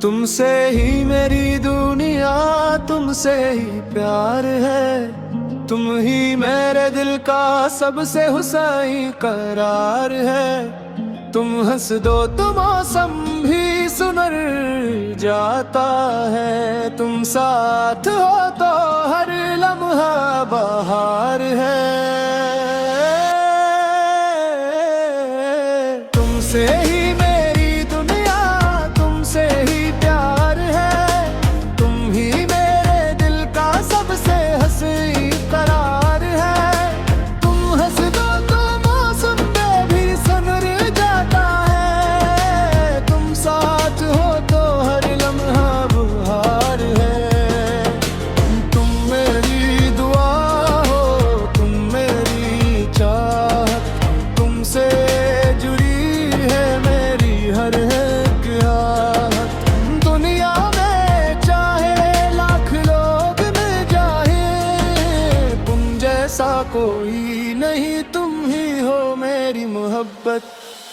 तुमसे ही मेरी दुनिया, तुमसे ही प्यार है। तुम ही मेरे दिल का सबसे हुसैन करार है। तुम हंस दो तो मौसम भी सुनर जाता है। तुम साथ हो तो हर लम्हा बहार है। तुमसे ही मेरी दुनिया, तुमसे ही प्यार है। तुम ही मेरे दिल का सबसे हंसी करार है। तुम हंस दो तो मौसम में भी सनर जाता है। तुम साथ हो तो हर लम्हा बहार है। तुम मेरी दुआ हो, तुम मेरी चाहत, तुमसे जुड़ी है मेरी हर एक याद। दुनिया में चाहे लाख लोग मिल जाए, तुम जैसा कोई नहीं, तुम ही हो मेरी मोहब्बत।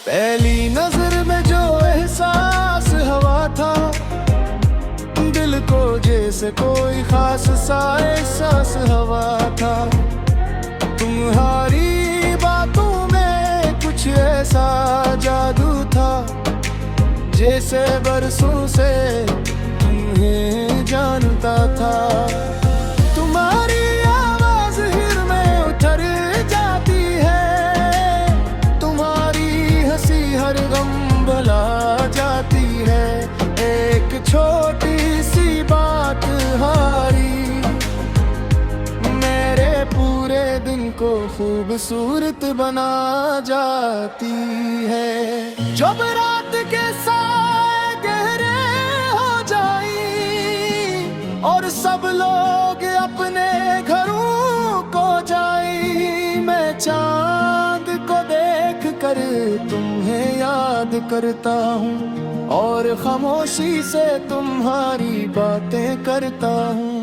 पहली नजर में जो एहसास हवा था, दिल को जैसे कोई खास सा एहसास हवा था। तुम्हारी बातों में कुछ ऐसा जादू था, जैसे बरसों से तुम्हें जानता था। तुम्हारी आवाज हिर में उतर जाती है। तुम्हारी हंसी हर गम भुला जाती है। एक छोटी सी बात हारी मेरे पूरे दिन को खूबसूरत बना जाती है। जब रात के साए गहरे हो जाई और सब लोग अपने घरों को जाई, मैं चांद को देख कर तुम्हें याद करता हूँ और खामोशी से तुम्हारी बातें करता हूँ।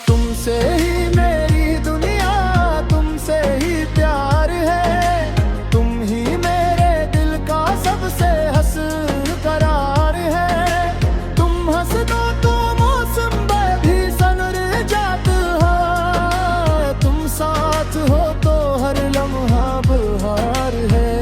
तुमसे ही मेरी दुनिया, तुमसे ही प्यार है। तुम ही मेरे दिल का सबसे हंस करार है। तुम हंस दो तो मौसम में भी सनर जाता है। तुम साथ हो तो हर लम्हा बहार है।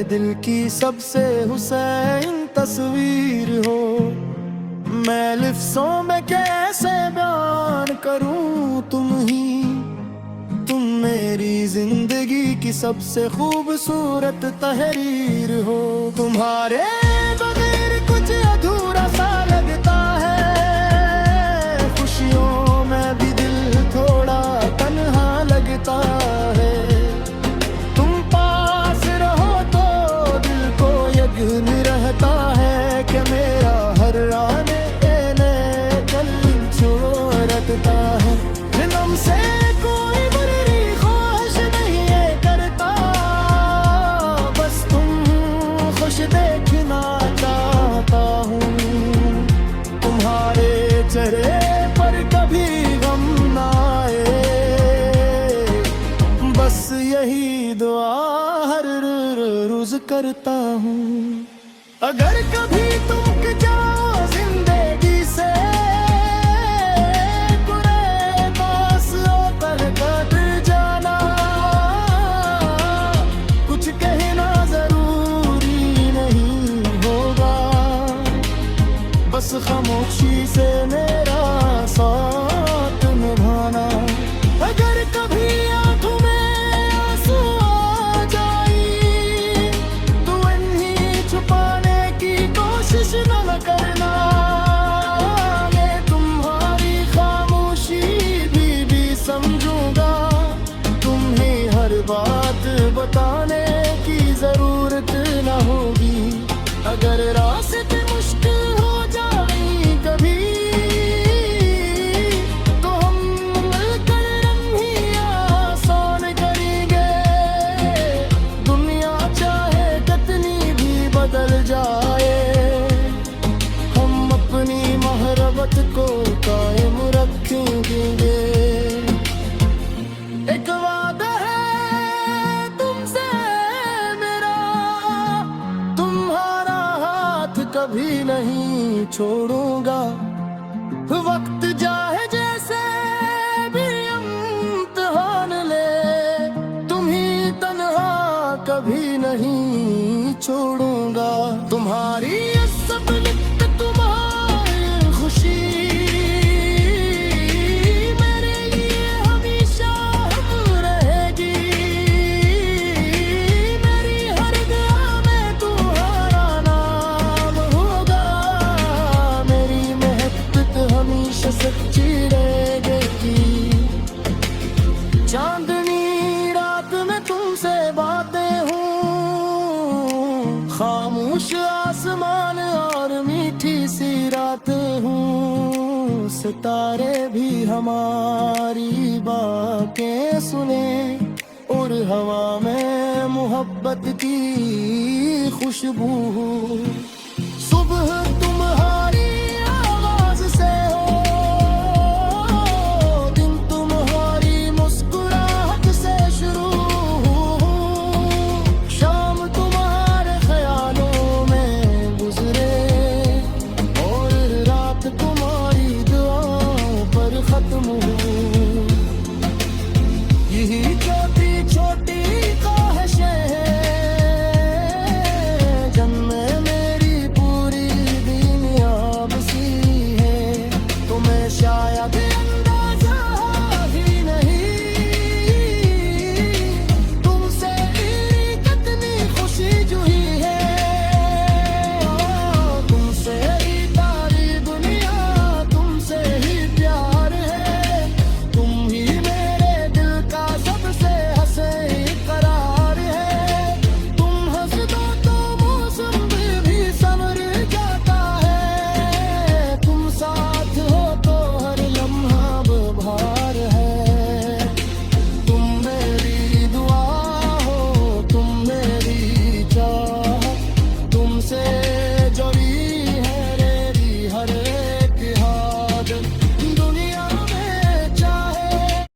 दिल की सबसे हुसैन तस्वीर हो। मैं लिफ्ज़ों में कैसे बयान करूं, तुम मेरी जिंदगी की सबसे खूबसूरत तहरीर हो। तुम्हारे बगैर कुछ अधूरा सा लगता है। खुशियों में भी दिल थोड़ा तन्हा लगता है। रहता है कि मेरा हर आने चल छोड़ता है। दिलों से कोई बुरी ख्वाहिश नहीं है करता, बस तुम खुश देखना चाहता हूँ। तुम्हारे चेहरे पर कभी गम ना आए, बस यही दुआ हर रोज करता हूँ। अगर कभी तुम जाओ जिंदगी से, बुरे पास होकर कट जाना। कुछ कहना जरूरी नहीं होगा, बस खामोशी से मेरा साथ निभाना। अगर कभी आंखों में आंसू आ जाए, तो इन्हीं छुपाने कोशिश न करना। मैं तुम्हारी खामोशी भी समझूंगा। तुम्हें हर बात बताने की जरूरत न होगी। अगर रास्ते मुश्किल हो जाए कभी, तो हम मिलकर रंगी आसान करेंगे। दुनिया चाहे कितनी भी बदल तुम्हारी ये सब नित्य तुम्हारी खुशी मेरे लिए हमेशा हम रहेगी। मेरी हर दुआ में तुम्हारा नाम होगा, मेरी मोहब्बत हमेशा सच्ची रहेगी। चांदनी रात में तुमसे बातें हूँ, खामोश आसमान और मीठी सी रात हूँ। सितारे भी हमारी बातें सुने और हवा में मोहब्बत की खुशबू।